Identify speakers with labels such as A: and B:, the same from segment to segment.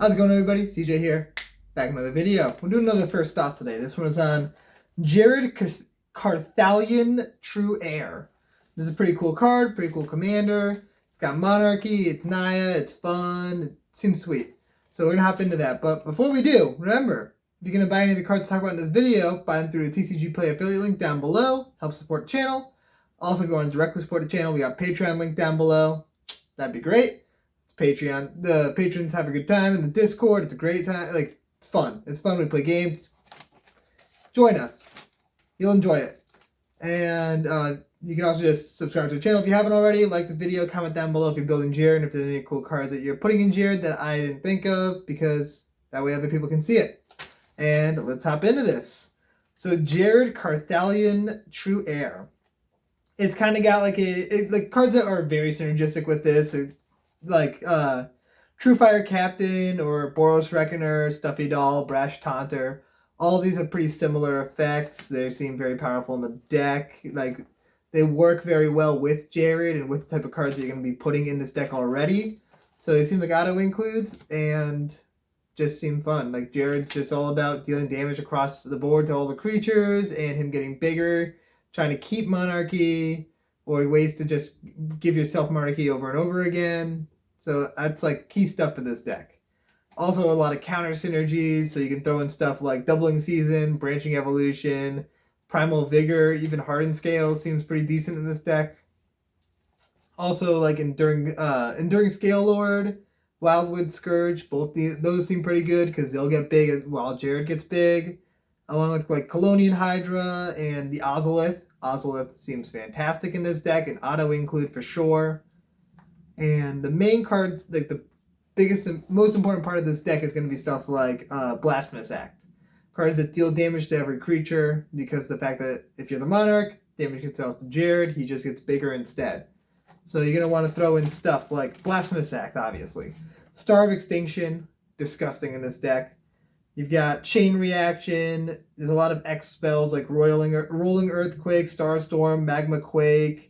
A: How's it going, everybody? CJ here, back in another video. We're doing another first thoughts today. This one is on Jared Carthalion True Heir. This is a pretty cool card, pretty cool commander. It's got Monarchy, it's Naya, it's fun, it seems sweet. So we're going to hop into that. But before we do, remember, if you're going to buy any of the cards to talk about in this video, buy them through the TCG Play affiliate link down below. Help support the channel. Also, if you want to directly support the channel, we got Patreon link down below. That'd be great. Patreon. The patrons have a good time in the Discord. It's a great time. Like, it's fun. It's fun. We play games. Join us. You'll enjoy it. And you can also just subscribe to the channel if you haven't already. Like this video. Comment down below if you're building Jared and if there's any cool cards that you're putting in Jared that I didn't think of, because that way other people can see it. And let's hop into this. So Jared Carthalion True Heir. It's kind of got like like cards that are very synergistic with this. Like True Fire Captain or Boros Reckoner, Stuffy Doll, Brash Taunter. All of these have pretty similar effects. They seem very powerful in the deck. Like, they work very well with Jared and with the type of cards that you're going to be putting in this deck already. So they seem like auto includes and just seem fun. Like, Jared's just all about dealing damage across the board to all the creatures and him getting bigger, trying to keep Monarchy, or ways to just give yourself Monarchy over and over again. So that's like key stuff for this deck. Also a lot of counter synergies, so you can throw in stuff like Doubling Season, Branching Evolution, Primal Vigor, even Hardened Scale seems pretty decent in this deck. Also like Enduring Scale Lord, Wildwood Scourge, those seem pretty good because they'll get big while Jared gets big. Along with like Carthalion Hydra and the Ozolith. Ozolith seems fantastic in this deck, and auto include for sure. And the main cards, like the biggest and most important part of this deck, is going to be stuff like Blasphemous Act. Cards that deal damage to every creature, because the fact that if you're the Monarch, damage gets dealt to Jared, he just gets bigger instead. So you're going to want to throw in stuff like Blasphemous Act, obviously. Star of Extinction, disgusting in this deck. You've got Chain Reaction. There's a lot of X spells like Rolling Earthquake, Starstorm, Magma Quake,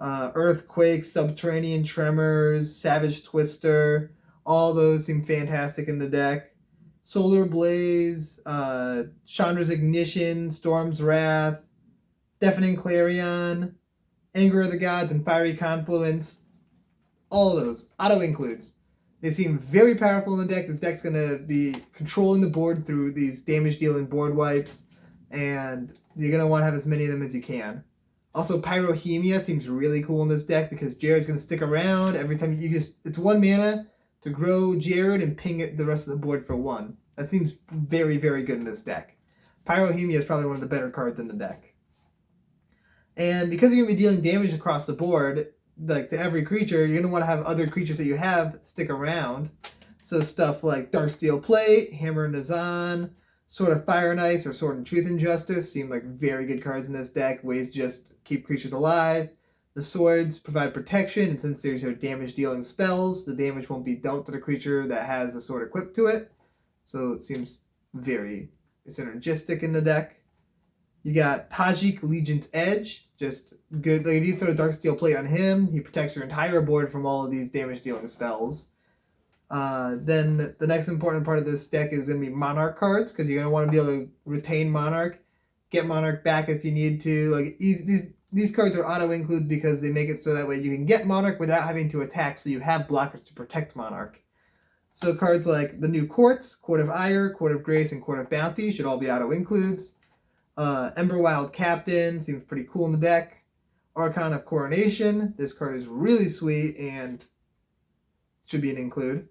A: Earthquake, Subterranean Tremors, Savage Twister. All those seem fantastic in the deck. Solar Blaze, Chandra's Ignition, Storm's Wrath, Deafening Clarion, Anger of the Gods, and Fiery Confluence. All of those. Auto includes. They seem very powerful in the deck. This deck's going to be controlling the board through these damage-dealing board wipes, and you're going to want to have as many of them as you can. Also, Pyrohemia seems really cool in this deck because Jared's going to stick around every time it's 1 mana to grow Jared and ping it the rest of the board for 1. That seems very, very good in this deck. Pyrohemia is probably one of the better cards in the deck. And because you're going to be dealing damage across the board, like to every creature, you're going to want to have other creatures that you have stick around. So stuff like Darksteel Plate, Hammer Nazan, Sword of Fire and Ice, or Sword and Truth and Justice seem like very good cards in this deck. Ways to just keep creatures alive. The swords provide protection, and since these are damage-dealing spells, the damage won't be dealt to the creature that has the sword equipped to it. So it seems very synergistic in the deck. You got Tajik Legion's Edge, just good. Like if you throw a Darksteel Plate on him, he protects your entire board from all of these damage-dealing spells. Then the next important part of this deck is going to be Monarch cards, because you're going to want to be able to retain Monarch, get Monarch back if you need to. Like these cards are auto include because they make it so that way you can get Monarch without having to attack, so you have blockers to protect Monarch. So cards like the new Quartz, Court of Ire, Court of Grace, and Court of Bounty should all be auto includes. Emberwild Captain seems pretty cool in the deck. Archon of Coronation, this card is really sweet and should be an include.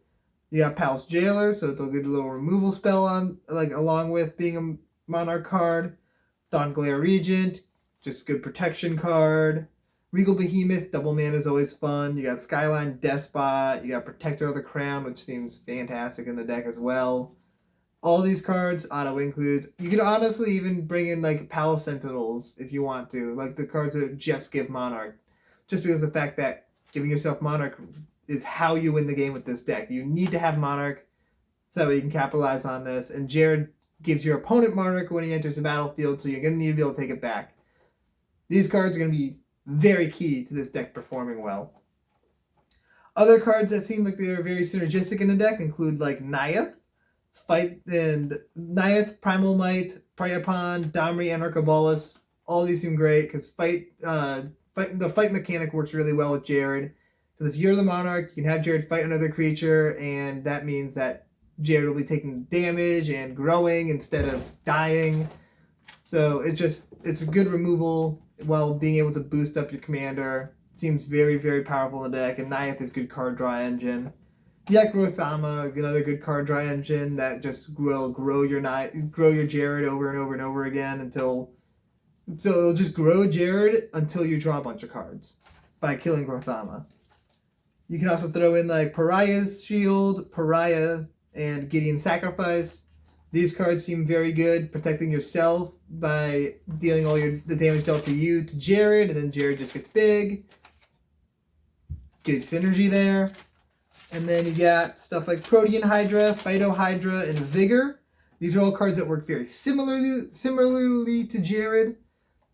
A: You got Pal's Jailer, so it's a good little removal spell on, like, along with being a Monarch card. Dawnglare Regent, just good protection card. Regal Behemoth, double mana is always fun. You got Skyline Despot, you got Protector of the Crown, which seems fantastic in the deck as well. All these cards, auto includes. You could honestly even bring in like Palace Sentinels if you want to. Like the cards that just give Monarch. Just because of the fact that giving yourself Monarch is how you win the game with this deck. You need to have Monarch so that way you can capitalize on this. And Jared gives your opponent Monarch when he enters the battlefield, so you're going to need to be able to take it back. These cards are going to be very key to this deck performing well. Other cards that seem like they're very synergistic in the deck include like Naya, Primal Might, Priapon, Domri, Anarchabolus. All these seem great because the fight mechanic works really well with Jared. Because if you're the Monarch, you can have Jared fight another creature, and that means that Jared will be taking damage and growing instead of dying. So it's a good removal while being able to boost up your commander. It seems very, very powerful in the deck, and Nyath is good card draw engine. Yeah, Grothama, another good card draw engine that just will grow your Jared over and over and over again so it'll just grow Jared until you draw a bunch of cards by killing Grothama. You can also throw in like Pariah's Shield, Pariah, and Gideon's Sacrifice. These cards seem very good, protecting yourself by dealing all the damage dealt to you to Jared, and then Jared just gets big. Good synergy there. And then you got stuff like Protean Hydra, Phyto Hydra, and Vigor. These are all cards that work very similarly to Jared.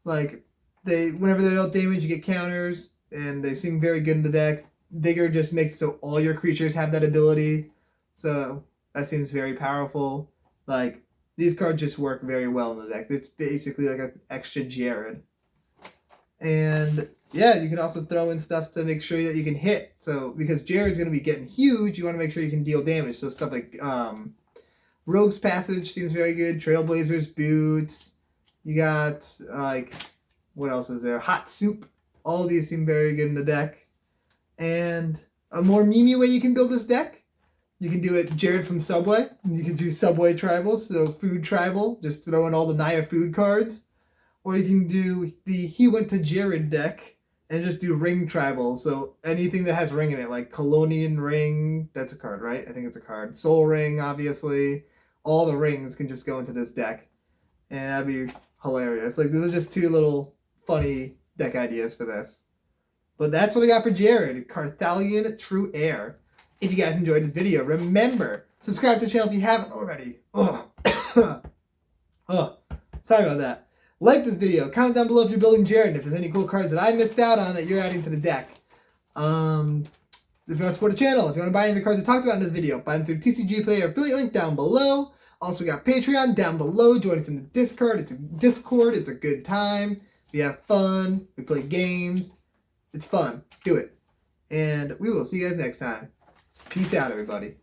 A: Like, whenever they dealt damage, you get counters, and they seem very good in the deck. Vigor just makes it so all your creatures have that ability. So that seems very powerful. Like, these cards just work very well in the deck. It's basically like an extra Jared. And yeah, you can also throw in stuff to make sure that you can hit. So because Jared's going to be getting huge, you want to make sure you can deal damage. So stuff like Rogue's Passage seems very good. Trailblazer's Boots. You got like, what else is there? Hot Soup. All these seem very good in the deck. And a more memey way you can build this deck, you can do it Jared from Subway. You can do Subway Tribals, so Food Tribal, just throw in all the Naya food cards. Or you can do the He Went to Jared deck and just do Ring Tribal, so anything that has ring in it, like Colonian Ring, that's a card, right? I think it's a card. Soul Ring, obviously. All the rings can just go into this deck. And that'd be hilarious. Like, these are just two little funny deck ideas for this. But that's what I got for Jared, Carthalion True Heir. If you guys enjoyed this video, remember, subscribe to the channel if you haven't already. Sorry about that. Like this video, comment down below if you're building Jared, and if there's any cool cards that I missed out on that you're adding to the deck. If you want to support the channel, if you want to buy any of the cards I talked about in this video, buy them through the TCG Player affiliate link down below. Also got Patreon down below. Join us in the Discord. It's a good time. We have fun. We play games. It's fun. Do it. And we will see you guys next time. Peace out, everybody.